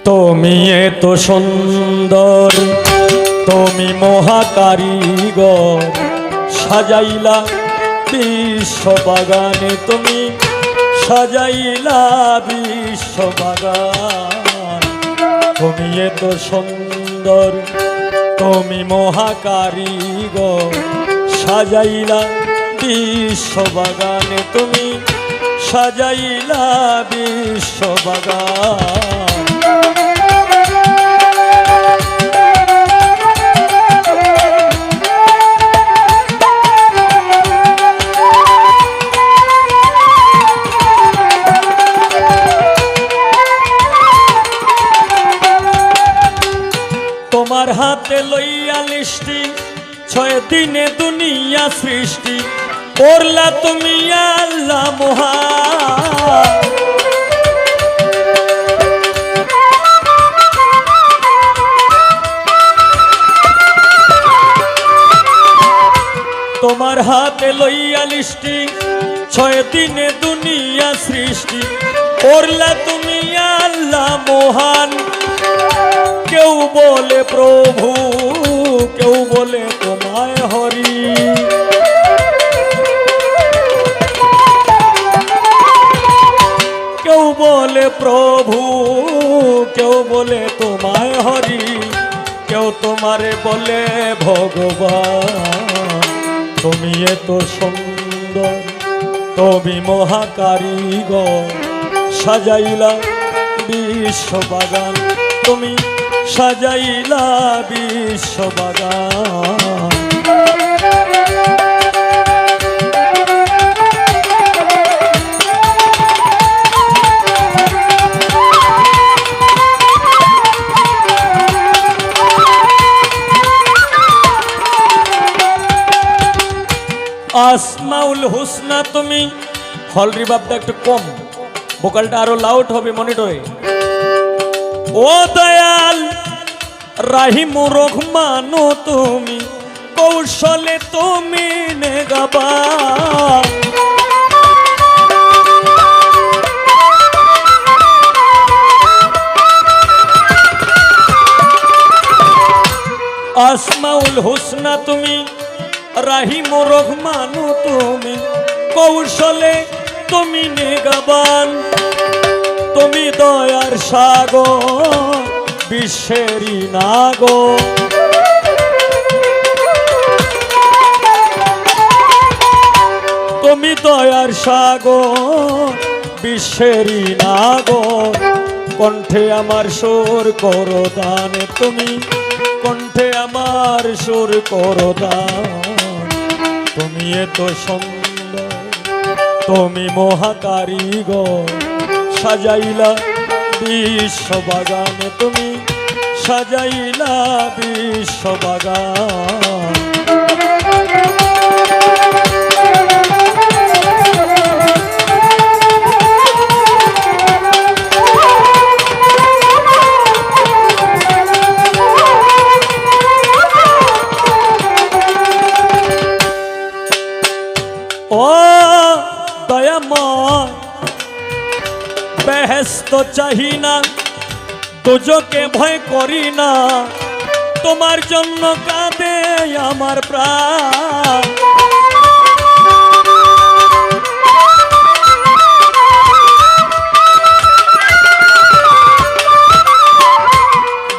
তুমি এত সুন্দর, তুমি মহাকারিগর, সাজাইলা বিশ্ববাগানে, তুমি সাজাইলা বিশ্ববাগান। তুমি এত সুন্দর, তুমি মহাকারিগর, সাজাইলা বিশ্ববাগানে, তুমি সাজাইলা বিশ্ববাগান। তোমার হাতে লইয়া লিষ্টি, 6 দিনে দুনিয়া সৃষ্টি করলা তুমি আল্লাহ মহান। তোমার হাতে লইয়া লিষ্টি, 6 দিনে দুনিয়া সৃষ্টি করলা তুমি আল্লাহ মহান। কেউ বলে প্রভু, কেউ বলে তোমায় হরি, কেউ বলে প্রভু, কেউ বলে তোমায় হরি, কেউ তোমারে বলে ভগবান। তুমি এত সুন্দর, তুমি মহাকারিগর, সাজাইলা বিশ্ববাগান, তুমি সাজাইলা বিশ্ববাগান। আসমাউল হুসনা তুমি, হল রিভাবটা একটু কম, ভোকালটা আরো লাউড হবে মনিটরে। ও দয়াল রাহিমুর রহমান তুমি, কৌশলে তুমি নেগাবান। আসমাউল হুসনা তুমি, রাহিমুর রহমান তুমি, কৌশলে তুমি নেগাবান। তুমি দয়ার সাগর, বিশ্বেরই নাগর, তুমি দয়ার সাগর, বিশ্বেরই নাগর। কণ্ঠে আমার সুর করো দান, তুমি কণ্ঠে আমার সুর করো দান। তুমি এত সুন্দর, তুমি মহাকারিগর, সাজাইলা বিশ্ববাগানে, তুমি সাজাইলা বিশ্ববাগান। ও দয়াময়, বেহেশত চাহি না, দোজকে ভয় করি না, তোমার জন্য কাঁদে আমার প্রাণ।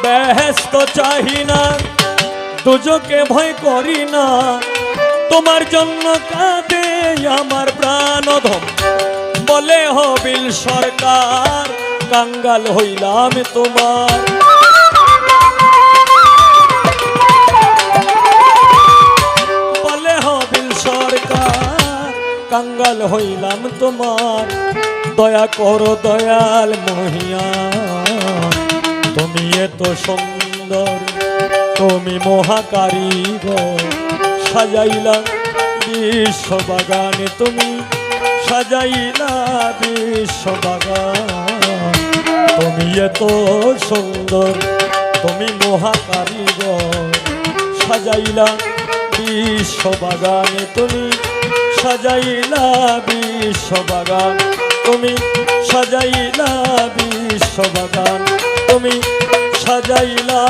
বেহেশত চাহি না, দোজকে ভয় করি না, তোমার জন্য কাঁদে আমার প্রাণ। অধম বলে হবিল সরকার, কাঙ্গাল হইলাম তোমার। বলে হবিল সরকার, কাঙ্গাল হইলাম তোমার। দয়া করো দয়াল মহিয়ান, তুমি এত সুন্দর, তুমি মহাকারিগর, সাজাইলা বিশ্ববাগানে, তুমি সাজাইলা বিশ্ববাগান। তুমি এত সুন্দর, তুমি মহাকারিগর, সাজাইলা বিশ্ববাগানে, তুমি সাজাইলা বিশ্ববাগান, তুমি সাজাইলা বিশ্ববাগান। তুমি সাজাইলা